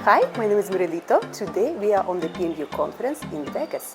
Hi, my name is Lito. Today we are on the PMU Conference in Vegas.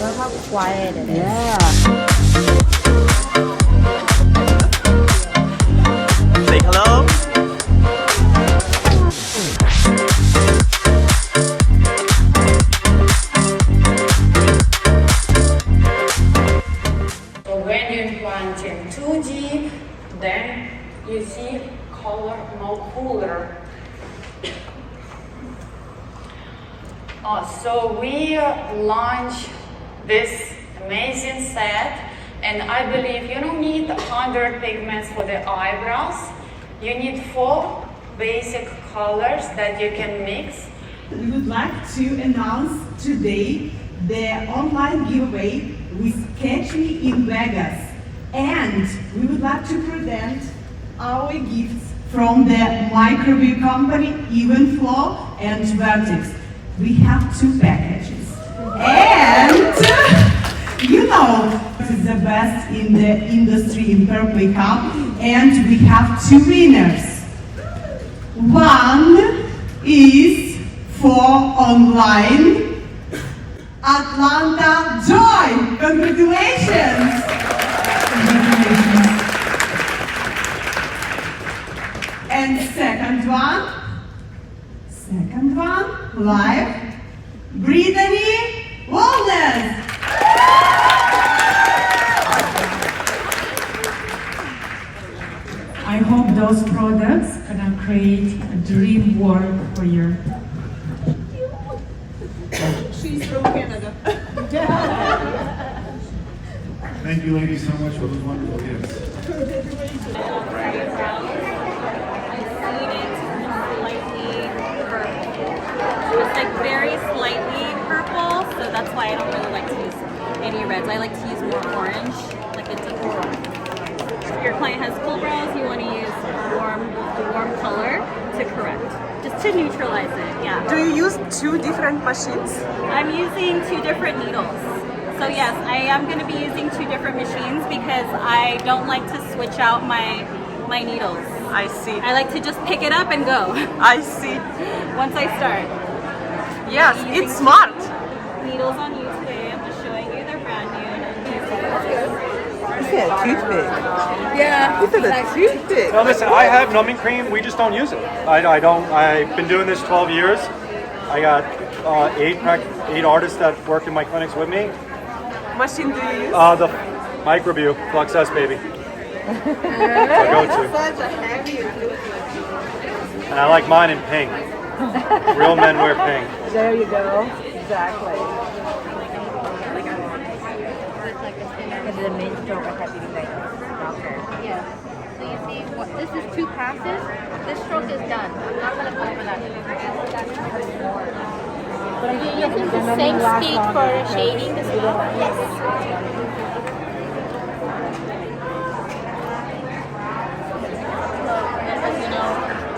Look how quiet it is. Yeah. Say hello. So when you implanting 2D, then you see color more cooler. So we launch this amazing set, and I believe you don't need 100 pigments for the eyebrows. You need 4 basic colors that you can mix. We would like to announce today the online giveaway with Catch Me in Vegas. And we would like to present our gifts from the microwave company Evenflow and Vertex. We have 2 packages. And you know, this is the best in the industry in purple makeup. And we have 2 winners. One is for online Atlanta Joy. Congratulations! And second one, live, Brittany Walden. I hope those products gonna create a dream world for you. She's from Canada. Thank you, ladies, so much for those wonderful gifts. It's like very slightly purple, so that's why I don't really like to use any reds. I like to use more orange, like a deep orange. If your client has full brows, you want to use the warm color to correct, just to neutralize it, yeah. Do you use 2 different machines? I'm using 2 different needles. So yes, I am going to be using 2 different machines because I don't like to switch out my needles. I see. I like to just pick it up and go I see. once I start. Yes, it's smart. Needles on you today. I'm just showing you they're brand new. You said a toothpick. Yeah. You said a toothpick. No, listen, I have numbing cream. We just don't use it. I've been doing this 12 years. I got 8 artists that work in my clinics with me. Machine do you use? The Microbrew Flux S, baby. I go to. Such a heavy. And I like mine in pink. Real men wear pink. There you go. Exactly. The main stroke I have to Yes. So you see, this is 2 passes. This stroke is done. I'm not going to go over that. Are you using the same speed for shading as well? Yes. As you know,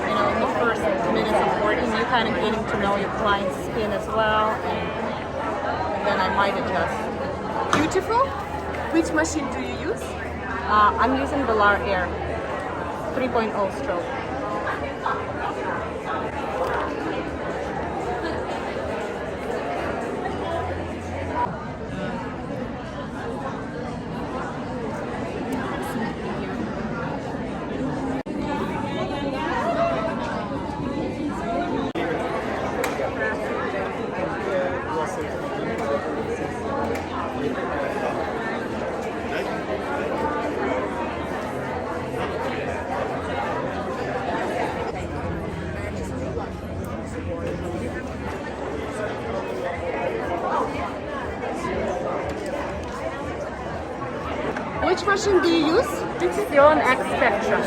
in the first minutes of working, you're kind of getting to know your client's skin as well, and then I might adjust. Beautiful. Which machine do you use? I'm using the LAR Air 3.0 stroke. Which machine do you use? This is the X Spectrum.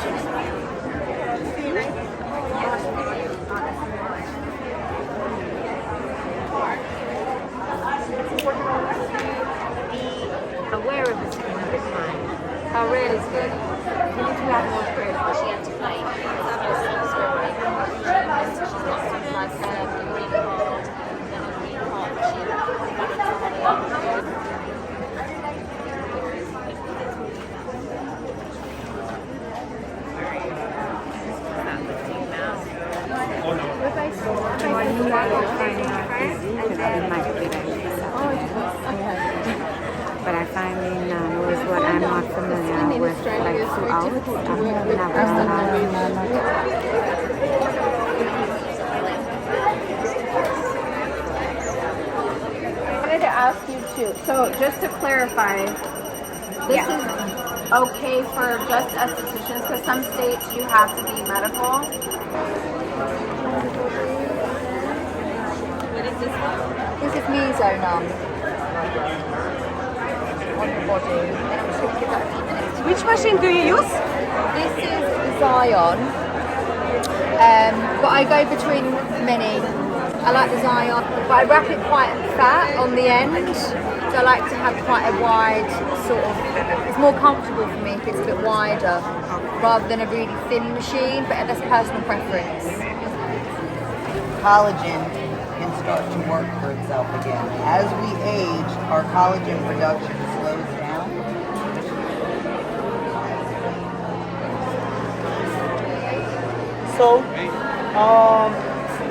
But I finally knows what I'm not familiar with, like throughout. I wanted to ask you too. So just to clarify, this is okay for just estheticians because some states you have to be medical. What is this one? This is mesonom on the body. Then I'm just going to give that a few minutes. Which machine do you use? This is Zion, but I go between many. I like the Zion, but I wrap it quite fat on the end. So I like to have quite a wide sort of, it's more comfortable for me if it's a bit wider rather than a really thin machine, but that's personal preference. Collagen can start to work for itself again. As we age, our collagen production slows down. So,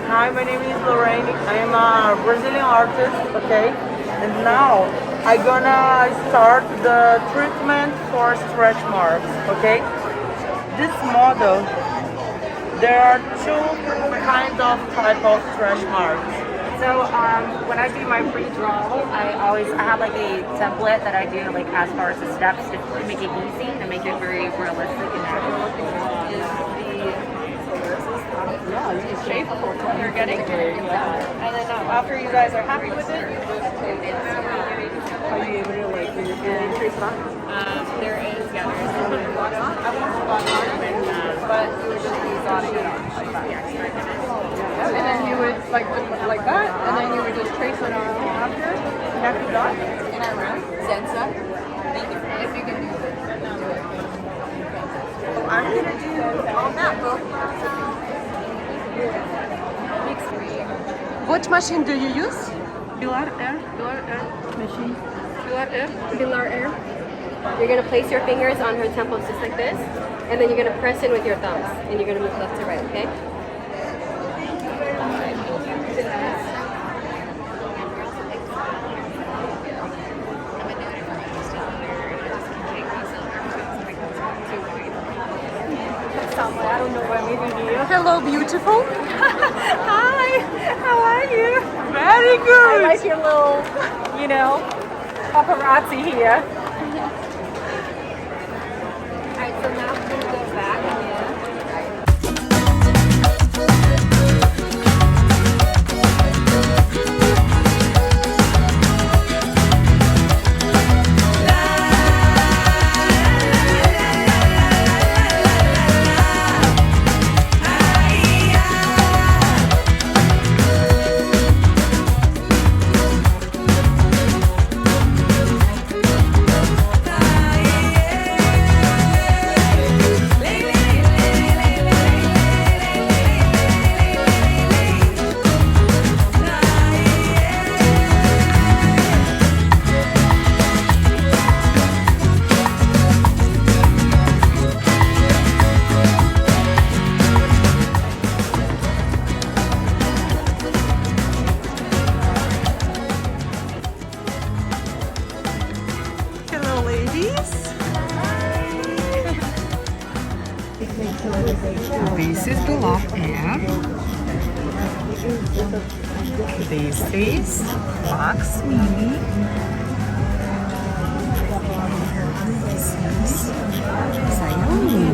hi, my name is Lorraine. I am a Brazilian artist, okay? And now I'm gonna start the treatment for stretch marks, okay? This model, there are two kinds of type of stretch marks. So when I do my pre-draw, I have like a template that I do like as far as the steps to make it easy and make it very realistic and natural looking. Yeah, you can shape what You're getting and then after you guys are happy with it, you just put it in. Are you able to like increase that? There is, yeah, there is a little bit of blot on. I want to blot on but you would just be blotting it on like that. And then you would like that, and then you would just trace it on after. Have you done? And I run Zensa. Thank you. If you can do it. I'm gonna do all that both. What machine do you use? Bilar Air machine. Bilar Air. You're going to place your fingers on her temples just like this, and then you're going to press in with your thumbs, and you're going to move left to right, okay? I don't know why I'm leaving you. Hello, beautiful. Hi, how are you? Very good. I like your little, paparazzi here. Alright, so now we're going to go back again. This is the lock air. This is Max Mini. This is Zion Mini.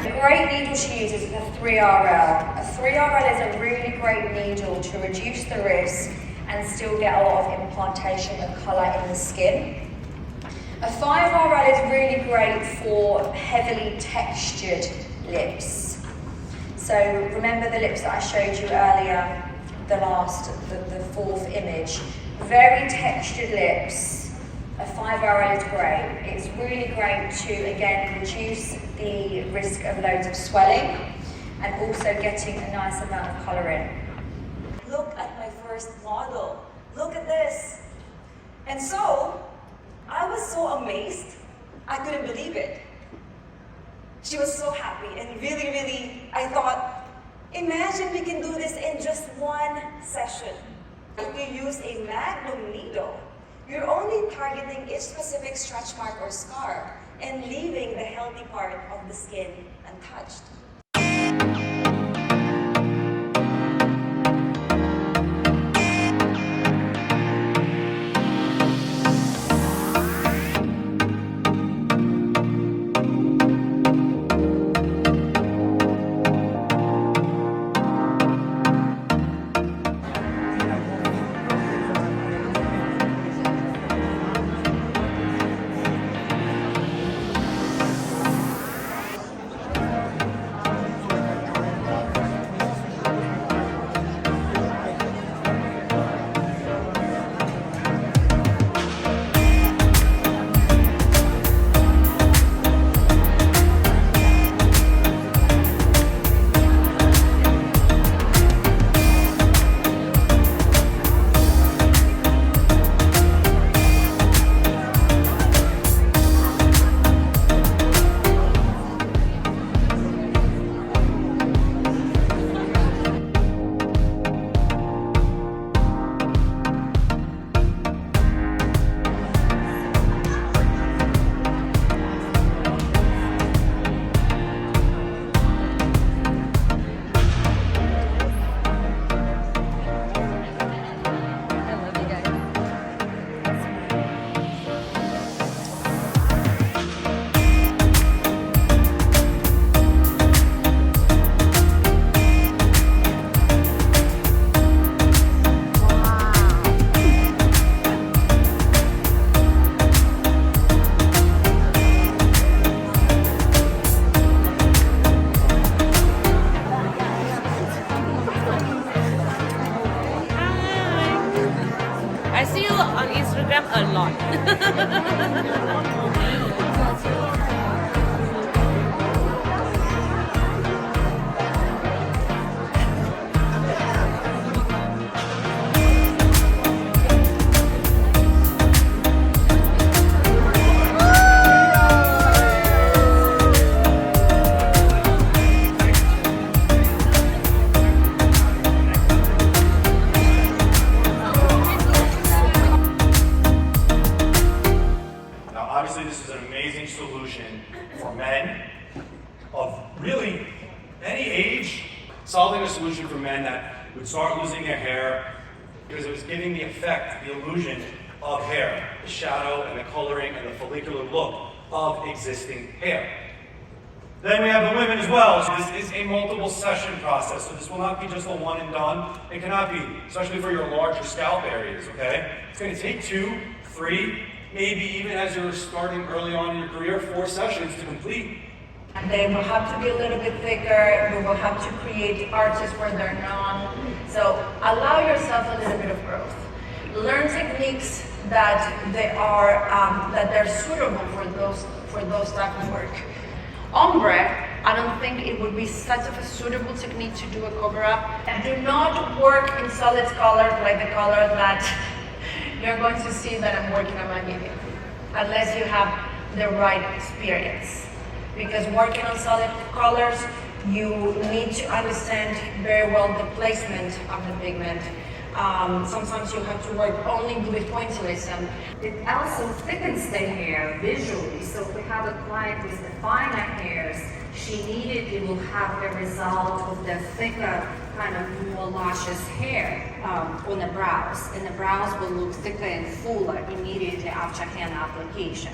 A great needle to use is the 3RL. A 3RL is a really great needle to reduce the risk and still get a lot of implantation of colour in the skin. A 5RL is really great for heavily textured lips. So remember the lips that I showed you earlier, the fourth image. Very textured lips. A 5RL is great. It's really great to, again, reduce the risk of loads of swelling and also getting a nice amount of colour in. Look at my first model. Look at this. And so, I was so amazed couldn't believe it. She was so happy and really, really, I thought, imagine we can do this in just one session. If you use a Magnum Lito, you're only targeting each specific stretch mark or scar and leaving the healthy part of the skin untouched. I see you on Instagram a lot. Obviously, this is an amazing solution for men of really any age, solving a solution for men that would start losing their hair because it was giving the effect, the illusion of hair, the shadow and the coloring and the follicular look of existing hair. Then we have the women as well. So this is a multiple session process, so this will not be just a one and done. It cannot be, especially for your larger scalp areas, okay? It's going to take 2, 3, maybe even as you're starting early on in your career, 4 sessions to complete. They will have to be a little bit thicker. We will have to create arches where they're not. So allow yourself a little bit of growth. Learn techniques that they're suitable for those type of work. Ombre, I don't think it would be such a suitable technique to do a cover up. Do not work in solid colors like the color that you're going to see that I'm working on my video, unless you have the right experience. Because working on solid colors, you need to understand very well the placement of the pigment. Sometimes you have to work only with pointillism. It also thickens the hair visually, so if we have a client with the finer hairs, she immediately will have a result of the thicker, kind of more luscious hair on the brows, and the brows will look thicker and fuller immediately after hand application.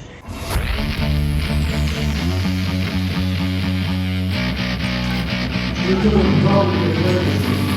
We're doing